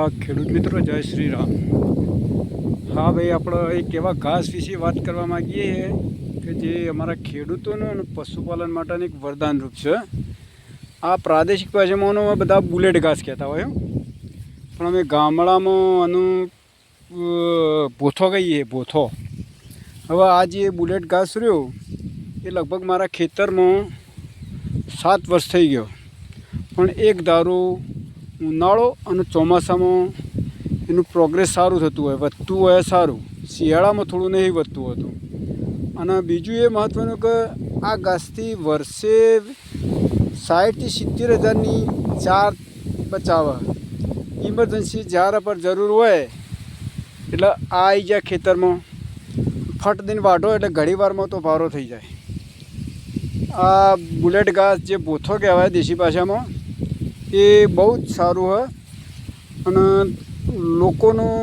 ખેડૂત મિત્રો જય શ્રી રામ। હા ભાઈ, આપણે એક એવા ઘાસ વિશે વાત કરવા માગીએ કે જે અમારા ખેડૂતોનું અને પશુપાલન માટેનું એક વરદાન રૂપ છે। આ પ્રાદેશિક ભાષામાં બધા બુલેટ ઘાસ કહેતા હોય, પણ અમે ગામડામાં આનું ભોથો કહીએ, ભોથો। હવે આ જે બુલેટ ઘાસ રહ્યો એ લગભગ મારા ખેતરમાં 7 વર્ષ થઈ ગયો, પણ એક ધારું ઉનાળો અને ચોમાસામાં એનું પ્રોગ્રેસ સારું થતું હોય, વધતું હોય સારું, શિયાળામાં થોડું નહીં વધતું હતું। અને બીજું એ મહત્ત્વનું કે આ ઘાસથી વર્ષે 60 થી 70 હજારની ચાર બચાવે। ઇમરજન્સી જ્યારે પર જરૂર હોય એટલે આ આવી જાય ખેતરમાં, ફટ દઈને વાઢો એટલે ઘણી વારમાં તો ભારો થઈ જાય। આ બુલેટ ઘાસ જે ભોથો કહેવાય દેશી ભાષામાં, એ બહુ જ સારું હોય અને લોકોનું